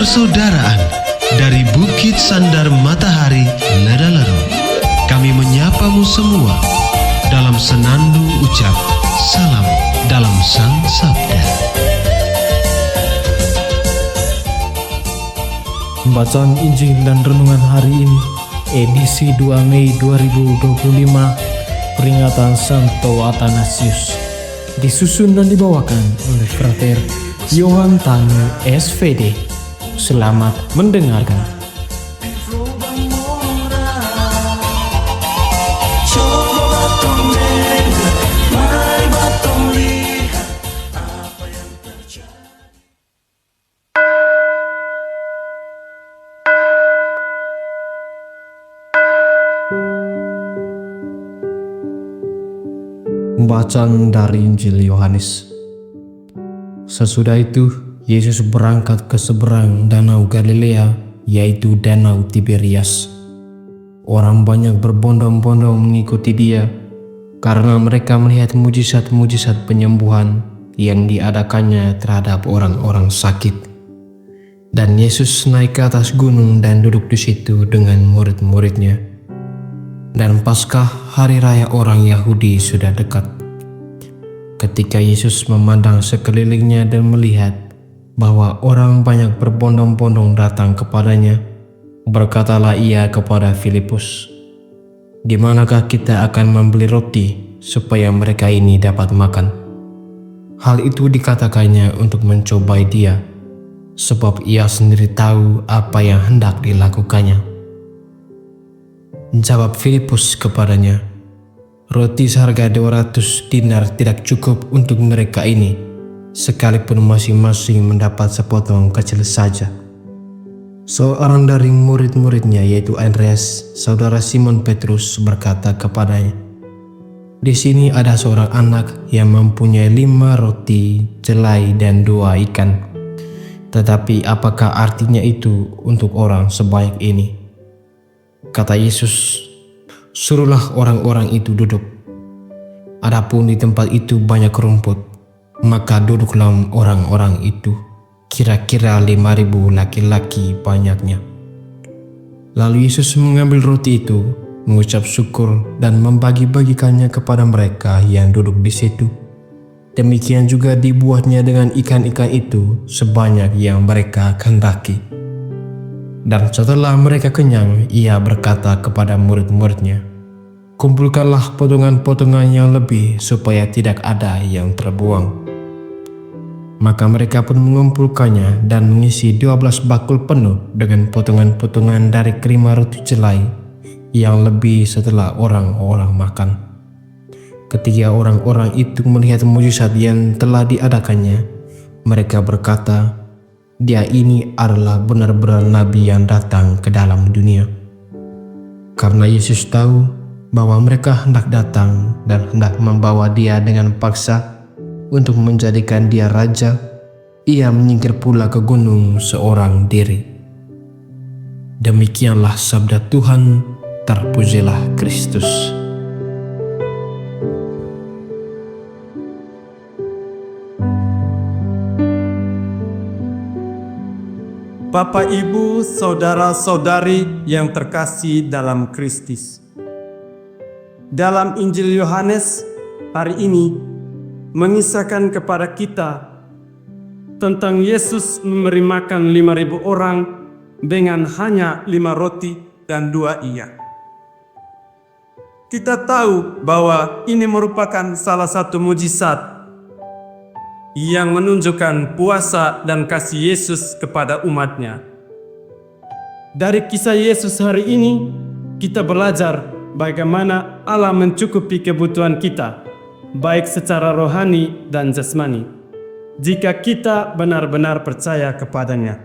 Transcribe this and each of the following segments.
persaudaraan dari Bukit Sandar Matahari Ledalero. Kami menyapamu semua dalam senandung ucap salam dalam Sang Sabda. Bacaan Injil dan Renungan hari ini, edisi 2 Mei 2025, peringatan Santo Athanasius, disusun dan dibawakan oleh Frater Yohan Tanu SVD. Selamat mendengarkan. Bacaan dari Injil Yohanes. Sesudah itu, Yesus berangkat ke seberang danau Galilea, yaitu danau Tiberias. Orang banyak berbondong-bondong mengikuti dia, karena mereka melihat mujizat-mujizat penyembuhan yang diadakannya terhadap orang-orang sakit. Dan Yesus naik ke atas gunung dan duduk di situ dengan murid-muridnya. Dan Paskah, hari raya orang Yahudi, sudah dekat. Ketika Yesus memandang sekelilingnya dan melihat bahwa orang banyak berbondong-bondong datang kepadanya, berkatalah ia kepada Filipus, "Di manakah kita akan membeli roti supaya mereka ini dapat makan?" Hal itu dikatakannya untuk mencobai dia, sebab ia sendiri tahu apa yang hendak dilakukannya. Jawab Filipus kepadanya, "Roti seharga 200 dinar tidak cukup untuk mereka ini, sekalipun masing-masing mendapat sepotong kecil saja." Seorang dari murid-muridnya, yaitu Andreas, saudara Simon Petrus, berkata kepadanya, "Di sini ada seorang anak yang mempunyai 5 roti jelai dan 2 ikan. Tetapi apakah artinya itu untuk orang sebanyak ini?" Kata Yesus, "Suruhlah orang-orang itu duduk." Adapun di tempat itu banyak rumput, maka duduklah orang-orang itu, kira-kira 5.000 laki-laki banyaknya. Lalu Yesus mengambil roti itu, mengucap syukur dan membagi-bagikannya kepada mereka yang duduk di situ. Demikian juga dibuatnya dengan ikan-ikan itu sebanyak yang mereka kehendaki. Dan setelah mereka kenyang, ia berkata kepada murid-muridnya, "Kumpulkanlah potongan-potongan yang lebih supaya tidak ada yang terbuang." Maka mereka pun mengumpulkannya dan mengisi 12 bakul penuh dengan potongan-potongan dari kelima roti jelai yang lebih setelah orang-orang makan. Ketika orang-orang itu melihat mujizat yang telah diadakannya, mereka berkata, "Dia ini adalah benar-benar nabi yang datang ke dalam dunia." Karena Yesus tahu bahwa mereka hendak datang dan hendak membawa dia dengan paksa untuk menjadikan dia raja, ia menyingkir pula ke gunung seorang diri. Demikianlah sabda Tuhan, terpujilah Kristus. Bapak, Ibu, saudara-saudari yang terkasih dalam Kristus. Dalam Injil Yohanes hari ini mengisahkan kepada kita tentang Yesus memberi makan 5.000 orang dengan hanya 5 roti dan 2 ikan. Kita tahu bahwa ini merupakan salah satu mujizat yang menunjukkan puasa dan kasih Yesus kepada umatnya. Dari kisah Yesus hari ini, kita belajar bagaimana Allah mencukupi kebutuhan kita, baik secara rohani dan jasmani, jika kita benar-benar percaya kepadanya.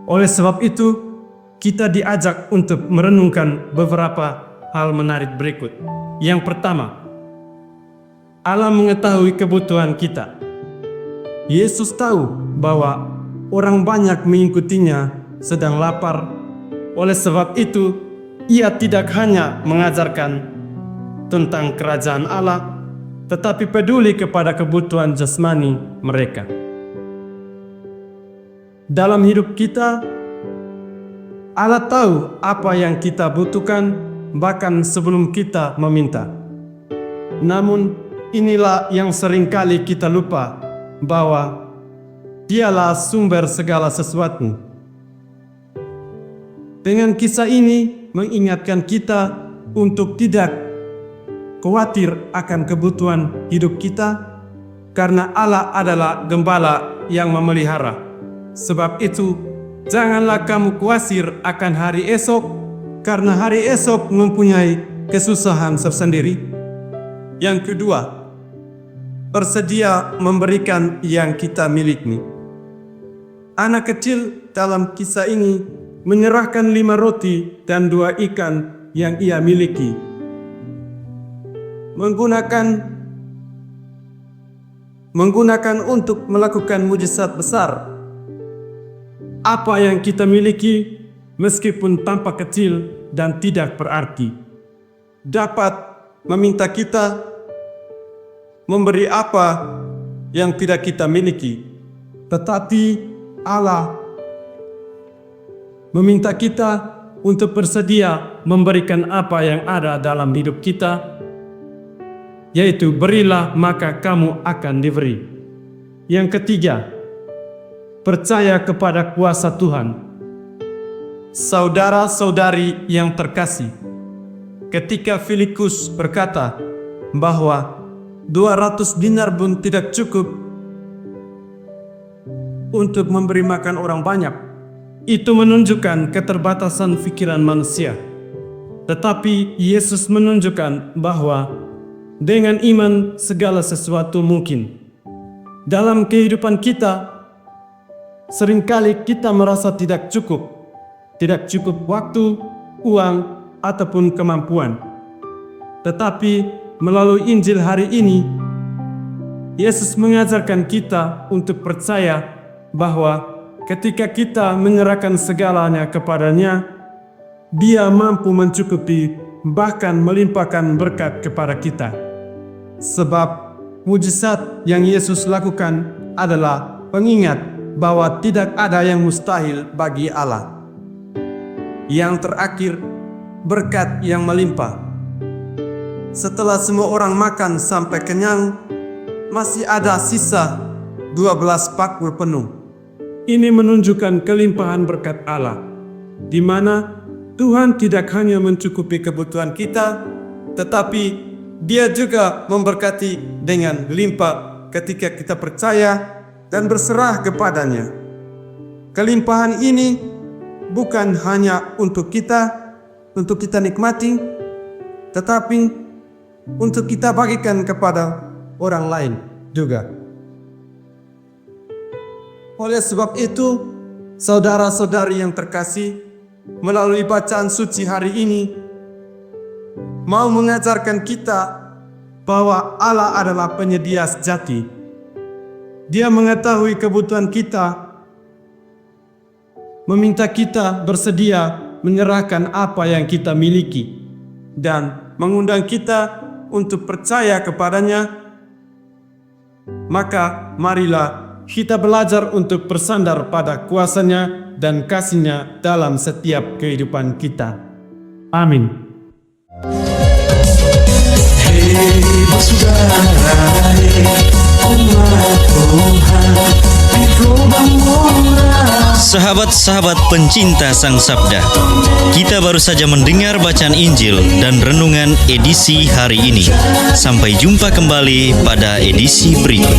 Oleh sebab itu, kita diajak untuk merenungkan beberapa hal menarik berikut. Yang pertama, Allah mengetahui kebutuhan kita. Yesus tahu bahwa orang banyak mengikutinya sedang lapar. Oleh sebab itu, ia tidak hanya mengajarkan tentang kerajaan Allah, tetapi peduli kepada kebutuhan jasmani mereka. dalam hidup kita. Allah tahu apa yang kita butuhkan bahkan sebelum kita meminta. Namun inilah yang seringkali kita lupa, bahwa Dialah sumber segala sesuatu. Dengan kisah ini mengingatkan kita untuk tidak khawatir akan kebutuhan hidup kita, karena Allah adalah gembala yang memelihara. Sebab itu, janganlah kamu khawatir akan hari esok, karena hari esok mempunyai kesusahan tersendiri. Yang kedua, bersedia memberikan yang kita miliki. Anak kecil dalam kisah ini menyerahkan 5 roti dan 2 ikan yang ia miliki, menggunakan untuk melakukan mujizat besar. Apa yang kita miliki, meskipun tampak kecil dan tidak berarti, dapat meminta kita memberi apa yang tidak kita miliki. Tetapi Allah meminta kita untuk bersedia memberikan apa yang ada dalam hidup kita, yaitu berilah maka kamu akan diberi. Yang ketiga, percaya kepada kuasa Tuhan. Saudara-saudari yang terkasih, ketika Filikus berkata bahwa 200 dinar pun tidak cukup untuk memberi makan orang banyak, itu menunjukkan keterbatasan pikiran manusia. Tetapi Yesus menunjukkan bahwa dengan iman segala sesuatu mungkin. Dalam kehidupan kita, seringkali kita merasa tidak cukup waktu, uang, ataupun kemampuan. Tetapi melalui Injil hari ini, Yesus mengajarkan kita untuk percaya bahwa ketika kita menyerahkan segalanya kepadanya, Dia mampu mencukupi, bahkan melimpahkan berkat kepada kita. Sebab mujizat yang Yesus lakukan adalah pengingat bahwa tidak ada yang mustahil bagi Allah. Yang terakhir, berkat yang melimpah. Setelah semua orang makan sampai kenyang, masih ada sisa 12 bakul penuh. Ini menunjukkan kelimpahan berkat Allah, di mana Tuhan tidak hanya mencukupi kebutuhan kita, tetapi Dia juga memberkati dengan limpah ketika kita percaya dan berserah kepadanya. Kelimpahan ini bukan hanya untuk kita nikmati, tetapi untuk kita bagikan kepada orang lain juga. Oleh sebab itu, saudara-saudari yang terkasih, melalui bacaan suci hari ini, mau mengajarkan kita bahwa Allah adalah penyedia sejati. Dia mengetahui kebutuhan kita, meminta kita bersedia menyerahkan apa yang kita miliki, dan mengundang kita untuk percaya kepadanya. Maka marilah kita belajar untuk bersandar pada kuasa-Nya dan kasih-Nya dalam setiap kehidupan kita. Amin. Hei saudara, umat Tuhan, Sahabat-sahabat pencinta Sang Sabda, kita baru saja mendengar bacaan Injil dan renungan edisi hari ini. Sampai jumpa kembali pada edisi berikut.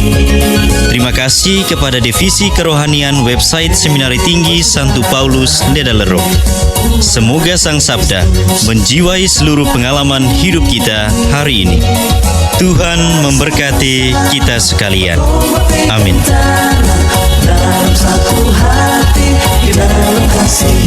Terima kasih kepada Divisi Kerohanian website Seminari Tinggi Santo Paulus Ledalerro. Semoga Sang Sabda menjiwai seluruh pengalaman hidup kita hari ini. Tuhan memberkati kita sekalian. Amin. dalam satu hati, di dalam kasih